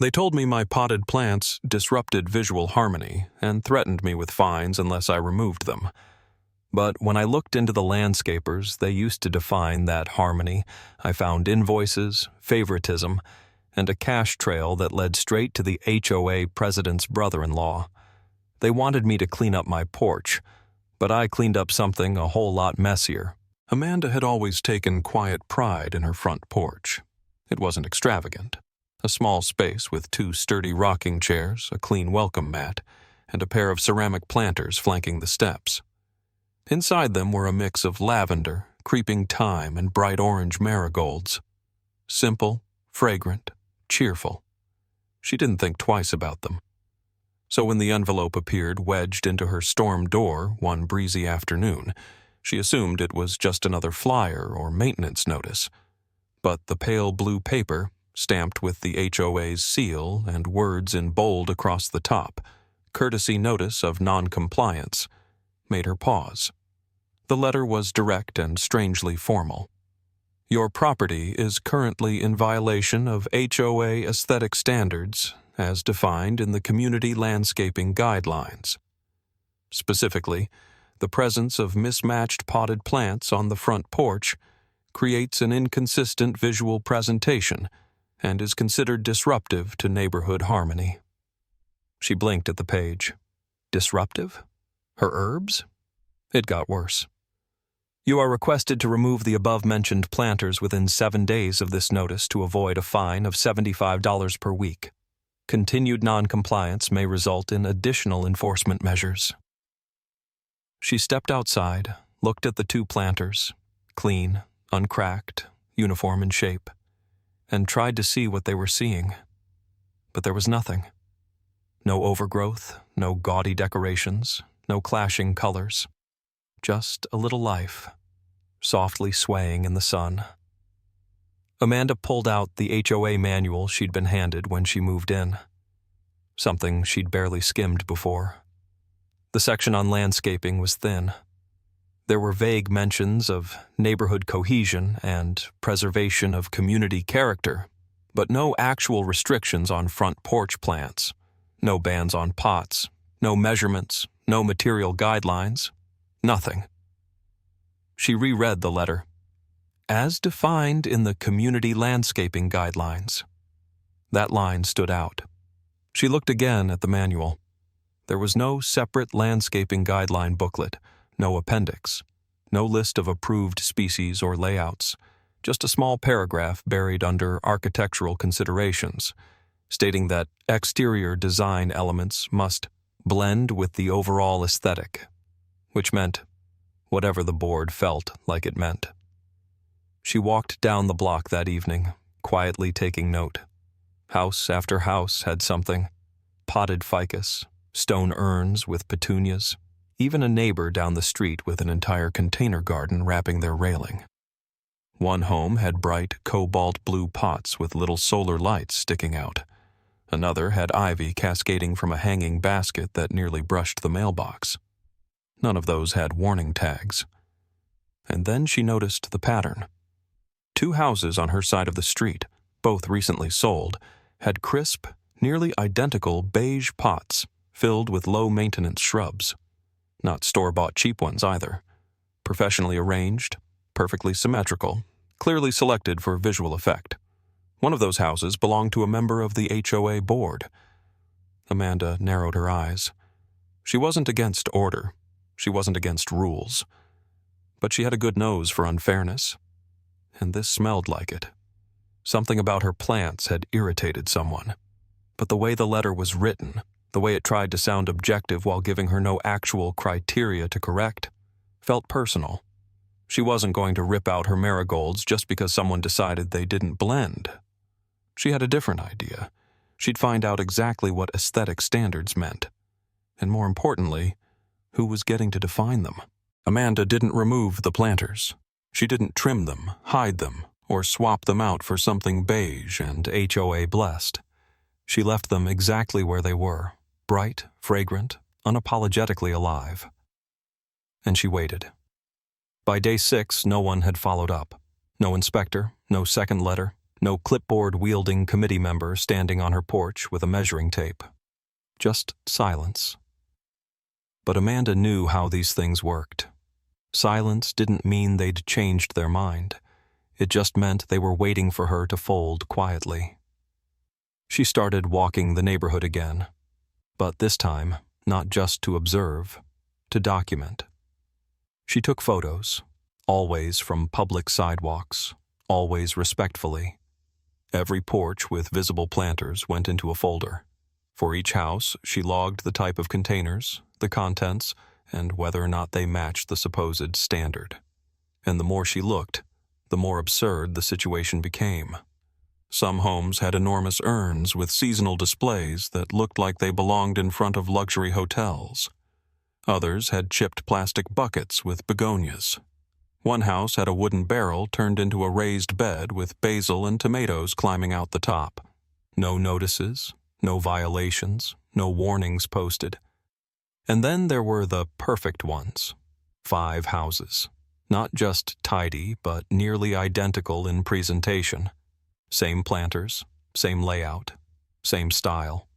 They told me my potted plants disrupted visual harmony and threatened me with fines unless I removed them. But when I looked into the landscapers they used to define that harmony, I found invoices, favoritism, and a cash trail that led straight to the HOA president's brother-in-law. They wanted me to clean up my porch, but I cleaned up something a whole lot messier. Amanda had always taken quiet pride in her front porch. It wasn't extravagant. A small space with 2 sturdy rocking chairs, a clean welcome mat, and a pair of ceramic planters flanking the steps. Inside them were a mix of lavender, creeping thyme, and bright orange marigolds. Simple, fragrant, cheerful. She didn't think twice about them. So when the envelope appeared wedged into her storm door one breezy afternoon, she assumed it was just another flyer or maintenance notice. But the pale blue paper, stamped with the HOA's seal and words in bold across the top, courtesy notice of non-compliance, made her pause. The letter was direct and strangely formal. Your property is currently in violation of HOA aesthetic standards as defined in the Community Landscaping Guidelines. Specifically, the presence of mismatched potted plants on the front porch creates an inconsistent visual presentation and is considered disruptive to neighborhood harmony. She blinked at the page. Disruptive? Her herbs? It got worse. You are requested to remove the above-mentioned planters within 7 days of this notice to avoid a fine of $75 per week. Continued non-compliance may result in additional enforcement measures. She stepped outside, looked at the 2 planters, clean, uncracked, uniform in shape, and tried to see what they were seeing. But there was nothing. No overgrowth, no gaudy decorations, no clashing colors. Just a little life, softly swaying in the sun. Amanda pulled out the HOA manual she'd been handed when she moved in. Something she'd barely skimmed before. The section on landscaping was thin. There were vague mentions of neighborhood cohesion and preservation of community character, but no actual restrictions on front porch plants, no bans on pots, no measurements, no material guidelines. Nothing. She reread the letter. As defined in the Community Landscaping Guidelines. That line stood out. She looked again at the manual. There was no separate landscaping guideline booklet, no appendix, no list of approved species or layouts, just a small paragraph buried under architectural considerations, stating that exterior design elements must blend with the overall aesthetic, which meant whatever the board felt like it meant. She walked down the block that evening, quietly taking note. House after house had something. Potted ficus, stone urns with petunias, even a neighbor down the street with an entire container garden wrapping their railing. One home had bright cobalt blue pots with little solar lights sticking out. Another had ivy cascading from a hanging basket that nearly brushed the mailbox. None of those had warning tags. And then she noticed the pattern. 2 houses on her side of the street, both recently sold, had crisp, nearly identical beige pots filled with low-maintenance shrubs. Not store-bought cheap ones either. Professionally arranged, perfectly symmetrical, clearly selected for visual effect. One of those houses belonged to a member of the HOA board. Amanda narrowed her eyes. She wasn't against order. She wasn't against rules. But she had a good nose for unfairness. And this smelled like it. Something about her plants had irritated someone. But the way the letter was written, the way it tried to sound objective while giving her no actual criteria to correct, felt personal. She wasn't going to rip out her marigolds just because someone decided they didn't blend. She had a different idea. She'd find out exactly what aesthetic standards meant. And more importantly, who was getting to define them. Amanda didn't remove the planters. She didn't trim them, hide them, or swap them out for something beige and HOA blessed. She left them exactly where they were, bright, fragrant, unapologetically alive. And she waited. By day 6, no one had followed up. No inspector, no second letter, No clipboard-wielding committee member standing on her porch with a measuring tape. Just silence. But Amanda knew how these things worked. Silence didn't mean they'd changed their mind. It just meant they were waiting for her to fold quietly. She started walking the neighborhood again, but this time, not just to observe, to document. She took photos, always from public sidewalks, always respectfully. Every porch with visible planters went into a folder. For each house, she logged the type of containers, the contents, and whether or not they matched the supposed standard. And the more she looked, the more absurd the situation became. Some homes had enormous urns with seasonal displays that looked like they belonged in front of luxury hotels. Others had chipped plastic buckets with begonias. One house had a wooden barrel turned into a raised bed with basil and tomatoes climbing out the top. No notices, no violations, no warnings posted. And then there were the perfect ones. 5 houses. Not just tidy, but nearly identical in presentation. Same planters, same layout, same style.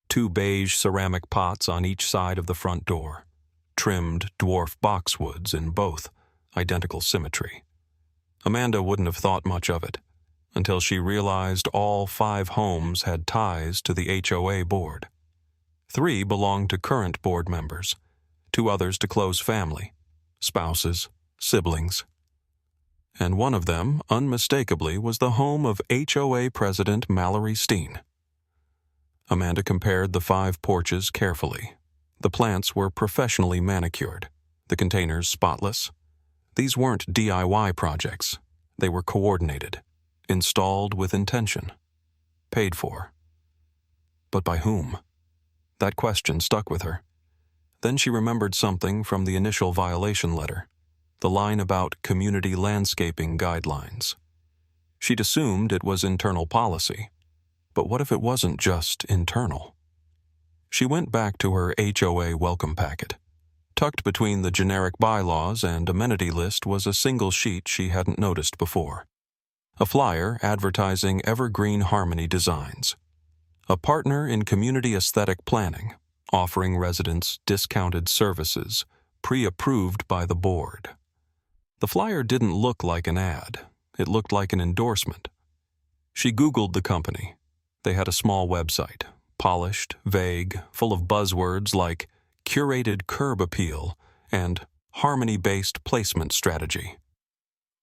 2 beige ceramic pots on each side of the front door. Trimmed dwarf boxwoods in both, identical symmetry. Amanda wouldn't have thought much of it, until she realized all 5 homes had ties to the HOA board. 3 belonged to current board members, 2 others to close family, spouses, siblings. And one of them, unmistakably, was the home of HOA President Mallory Steen. Amanda compared the 5 porches carefully. The plants were professionally manicured, the containers spotless. These weren't DIY projects. They were coordinated, installed with intention, paid for. But by whom? That question stuck with her. Then she remembered something from the initial violation letter, the line about community landscaping guidelines. She'd assumed it was internal policy, but what if it wasn't just internal? She went back to her HOA welcome packet. Tucked between the generic bylaws and amenity list was a single sheet she hadn't noticed before. A flyer advertising Evergreen Harmony Designs, a partner in community aesthetic planning, offering residents discounted services, pre-approved by the board. The flyer didn't look like an ad. It looked like an endorsement. She Googled the company. They had a small website, polished, vague, full of buzzwords like curated curb appeal and harmony-based placement strategy.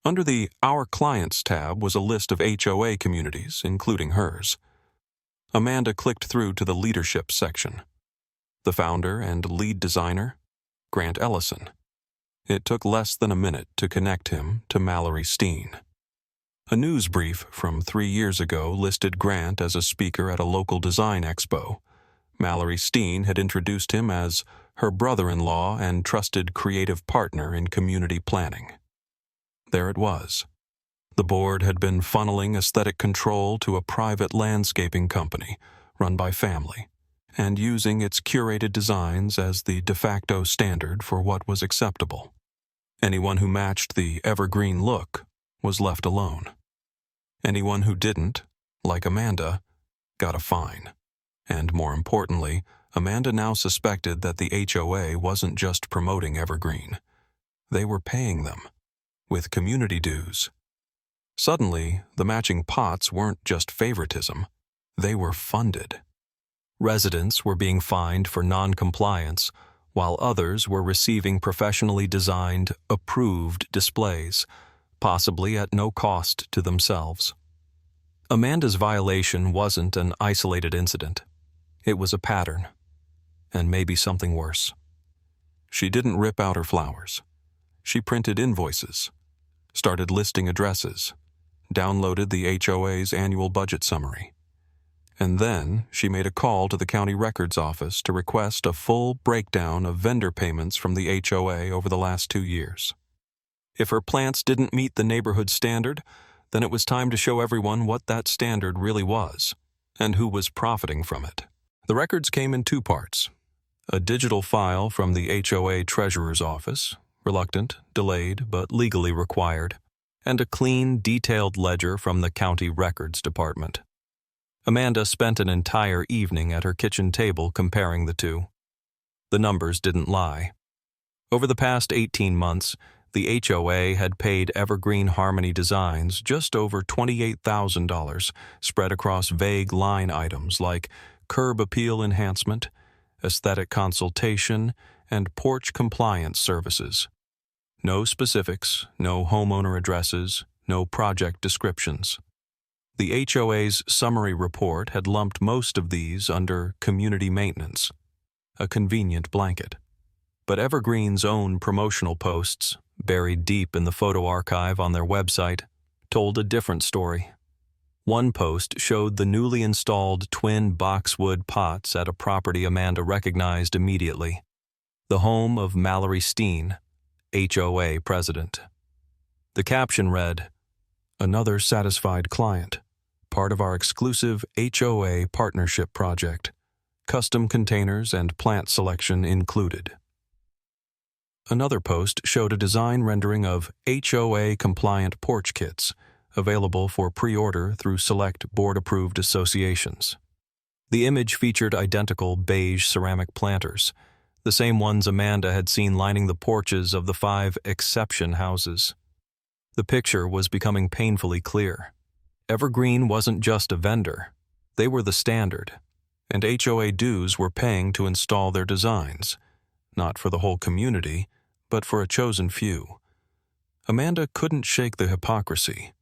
Under the Our Clients tab was a list of HOA communities, including hers. Amanda clicked through to the leadership section. The founder and lead designer, Grant Ellison. It took less than a minute to connect him to Mallory Steen. A news brief from 3 years ago listed Grant as a speaker at a local design expo. Mallory Steen had introduced him as her brother-in-law and trusted creative partner in community planning. There it was. The board had been funneling aesthetic control to a private landscaping company run by family, and using its curated designs as the de facto standard for what was acceptable. Anyone who matched the evergreen look was left alone. Anyone who didn't, like Amanda, got a fine. And more importantly, Amanda now suspected that the HOA wasn't just promoting evergreen. They were paying them, with community dues. Suddenly, the matching pots weren't just favoritism. They were funded. Residents were being fined for non-compliance, while others were receiving professionally designed, approved displays, possibly at no cost to themselves. Amanda's violation wasn't an isolated incident. It was a pattern, and maybe something worse. She didn't rip out her flowers. She printed invoices, started listing addresses, downloaded the HOA's annual budget summary. And then she made a call to the county records office to request a full breakdown of vendor payments from the HOA over the last 2 years. If her plants didn't meet the neighborhood standard, then it was time to show everyone what that standard really was, and who was profiting from it. The records came in 2 parts. A digital file from the HOA treasurer's office, reluctant, delayed, but legally required, and a clean, detailed ledger from the county records department. Amanda spent an entire evening at her kitchen table comparing the two. The numbers didn't lie. Over the past 18 months, the HOA had paid Evergreen Harmony Designs just over $28,000, spread across vague line items like curb appeal enhancement, aesthetic consultation, and porch compliance services. No specifics, no homeowner addresses, no project descriptions. The HOA's summary report had lumped most of these under community maintenance, a convenient blanket. But Evergreen's own promotional posts, buried deep in the photo archive on their website, told a different story. One post showed the newly installed twin boxwood pots at a property Amanda recognized immediately, the home of Mallory Steen, HOA president. The caption read, "Another satisfied client, part of our exclusive HOA partnership project, custom containers and plant selection included." Another post showed a design rendering of HOA-compliant porch kits, available for pre-order through select board-approved associations. The image featured identical beige ceramic planters, the same ones Amanda had seen lining the porches of the 5 exception houses. The picture was becoming painfully clear. Evergreen wasn't just a vendor. They were the standard, and HOA dues were paying to install their designs, not for the whole community, but for a chosen few. Amanda couldn't shake the hypocrisy.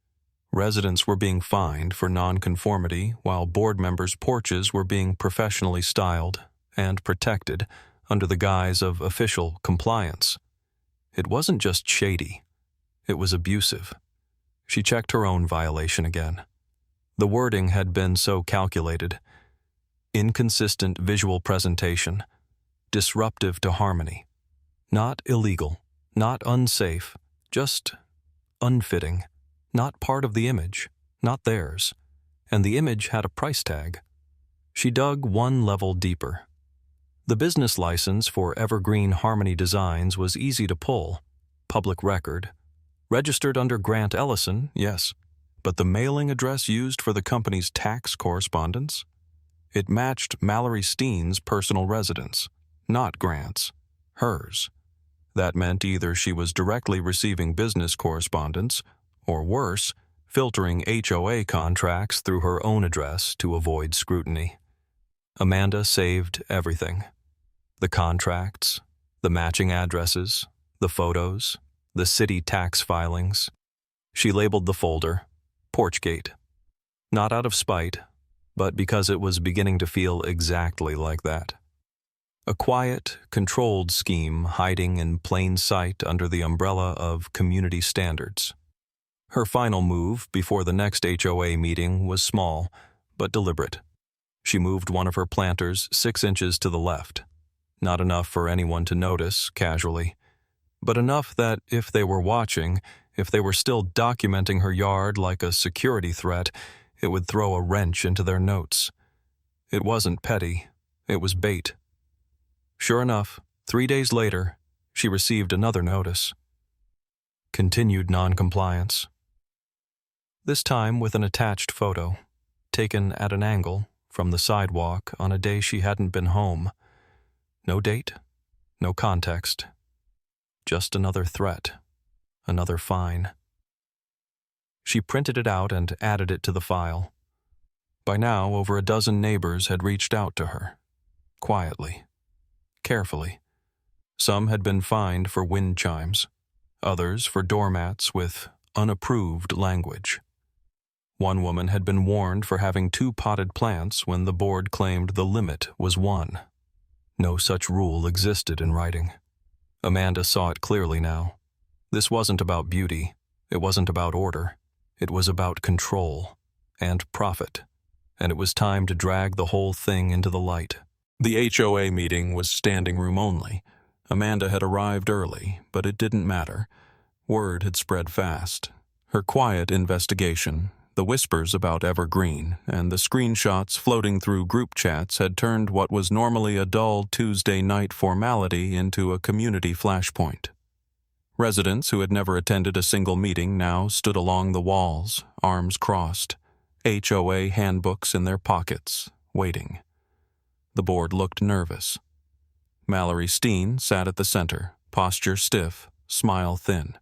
Residents were being fined for nonconformity, while board members' porches were being professionally styled and protected under the guise of official compliance. It wasn't just shady. It was abusive. She checked her own violation again. The wording had been so calculated. Inconsistent visual presentation, disruptive to harmony. Not illegal, not unsafe, just unfitting, not part of the image, not theirs. And the image had a price tag. She dug one level deeper. The business license for Evergreen Harmony Designs was easy to pull, public record. Registered under Grant Ellison, yes, but the mailing address used for the company's tax correspondence? It matched Mallory Steen's personal residence, not Grant's, hers. That meant either she was directly receiving business correspondence, or worse, filtering HOA contracts through her own address to avoid scrutiny. Amanda saved everything. The contracts, the matching addresses, the photos, the city tax filings. She labeled the folder Porchgate. Not out of spite, but because it was beginning to feel exactly like that. A quiet, controlled scheme hiding in plain sight under the umbrella of community standards. Her final move before the next HOA meeting was small, but deliberate. She moved one of her planters 6 inches to the left. Not enough for anyone to notice casually, but enough that if they were watching, if they were still documenting her yard like a security threat, it would throw a wrench into their notes. It wasn't petty, it was bait. Sure enough, 3 days later, she received another notice. Continued noncompliance. This time with an attached photo, taken at an angle from the sidewalk on a day she hadn't been home. No date, no context. Just another threat, another fine. She printed it out and added it to the file. By now, over a dozen neighbors had reached out to her, quietly, carefully. Some had been fined for wind chimes, others for doormats with unapproved language. One woman had been warned for having 2 potted plants when the board claimed the limit was 1. No such rule existed in writing. Amanda saw it clearly now. This wasn't about beauty. It wasn't about order. It was about control and profit, and it was time to drag the whole thing into the light. The HOA meeting was standing room only. Amanda had arrived early, but it didn't matter. Word had spread fast. Her quiet investigation, the whispers about Evergreen, and the screenshots floating through group chats had turned what was normally a dull Tuesday night formality into a community flashpoint. Residents who had never attended a single meeting now stood along the walls, arms crossed, HOA handbooks in their pockets, waiting. The board looked nervous. Mallory Steen sat at the center, posture stiff, smile thin.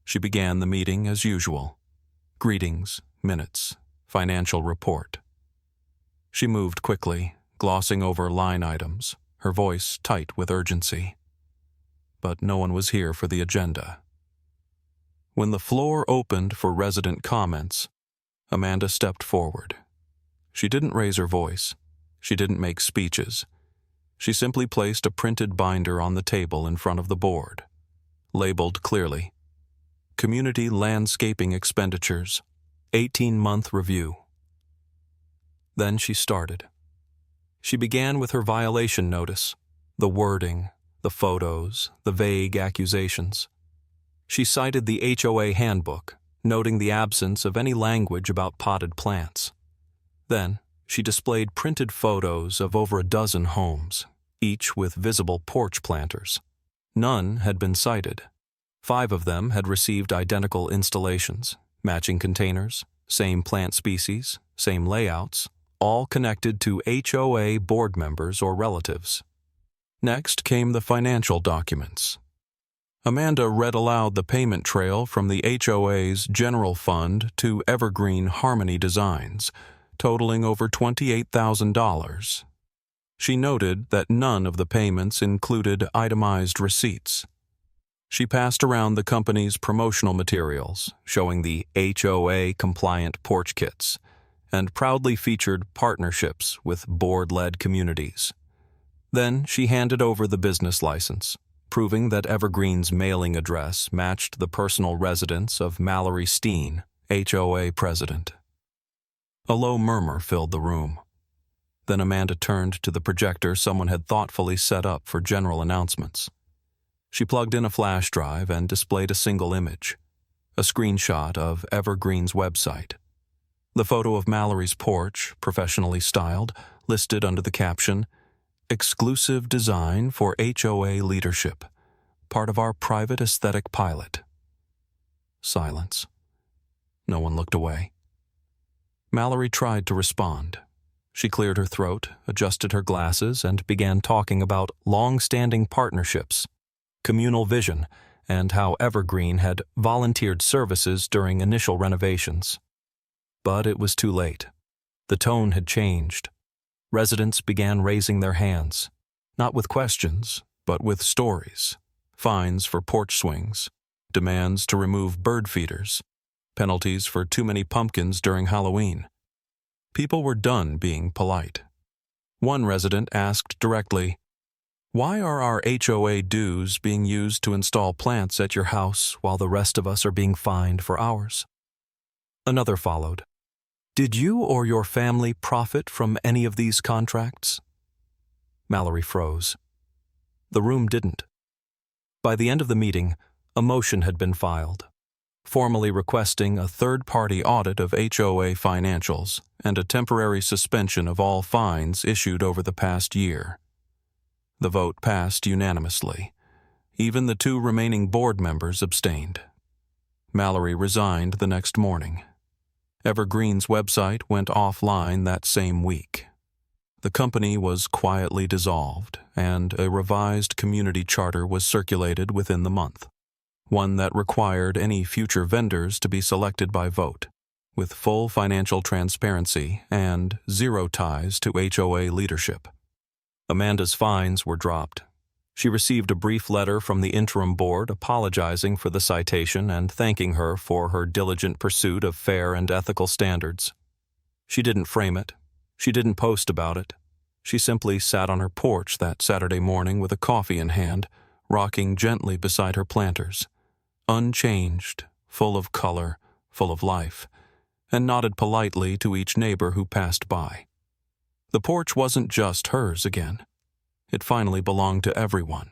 She began the meeting as usual. Greetings, minutes, financial report. She moved quickly, glossing over line items, her voice tight with urgency. But no one was here for the agenda. When the floor opened for resident comments, Amanda stepped forward. She didn't raise her voice. She didn't make speeches. She simply placed a printed binder on the table in front of the board, labeled clearly, Community Landscaping Expenditures, 18-month review. Then she started. She began with her violation notice, the wording, the photos, the vague accusations. She cited the HOA handbook, noting the absence of any language about potted plants. Then, she displayed printed photos of over a dozen homes, each with visible porch planters. None had been cited. 5 of them had received identical installations, matching containers, same plant species, same layouts, all connected to HOA board members or relatives. Next came the financial documents. Amanda read aloud the payment trail from the HOA's general fund to Evergreen Harmony Designs, totaling over $28,000. She noted that none of the payments included itemized receipts. She passed around the company's promotional materials, showing the HOA-compliant porch kits, and proudly featured partnerships with board-led communities. Then she handed over the business license, proving that Evergreen's mailing address matched the personal residence of Mallory Steen, HOA president. A low murmur filled the room. Then Amanda turned to the projector someone had thoughtfully set up for general announcements. She plugged in a flash drive and displayed a single image, a screenshot of Evergreen's website. The photo of Mallory's porch, professionally styled, listed under the caption, Exclusive design for HOA leadership, part of our private aesthetic pilot. Silence. No one looked away. Mallory tried to respond. She cleared her throat, adjusted her glasses, and began talking about long-standing partnerships, communal vision, and how Evergreen had volunteered services during initial renovations. But it was too late. The tone had changed. Residents began raising their hands, not with questions, but with stories, fines for porch swings, demands to remove bird feeders, penalties for too many pumpkins during Halloween. People were done being polite. One resident asked directly, "Why are our HOA dues being used to install plants at your house while the rest of us are being fined for ours?" Another followed. "Did you or your family profit from any of these contracts?" Mallory froze. The room didn't. By the end of the meeting, a motion had been filed, formally requesting a third-party audit of HOA financials and a temporary suspension of all fines issued over the past year. The vote passed unanimously. Even the 2 remaining board members abstained. Mallory resigned the next morning. Evergreen's website went offline that same week. The company was quietly dissolved, and a revised community charter was circulated within the month, one that required any future vendors to be selected by vote, with full financial transparency and 0 ties to HOA leadership. Amanda's fines were dropped. She received a brief letter from the interim board apologizing for the citation and thanking her for her diligent pursuit of fair and ethical standards. She didn't frame it. She didn't post about it. She simply sat on her porch that Saturday morning with a coffee in hand, rocking gently beside her planters, unchanged, full of color, full of life, and nodded politely to each neighbor who passed by. The porch wasn't just hers again. It finally belonged to everyone.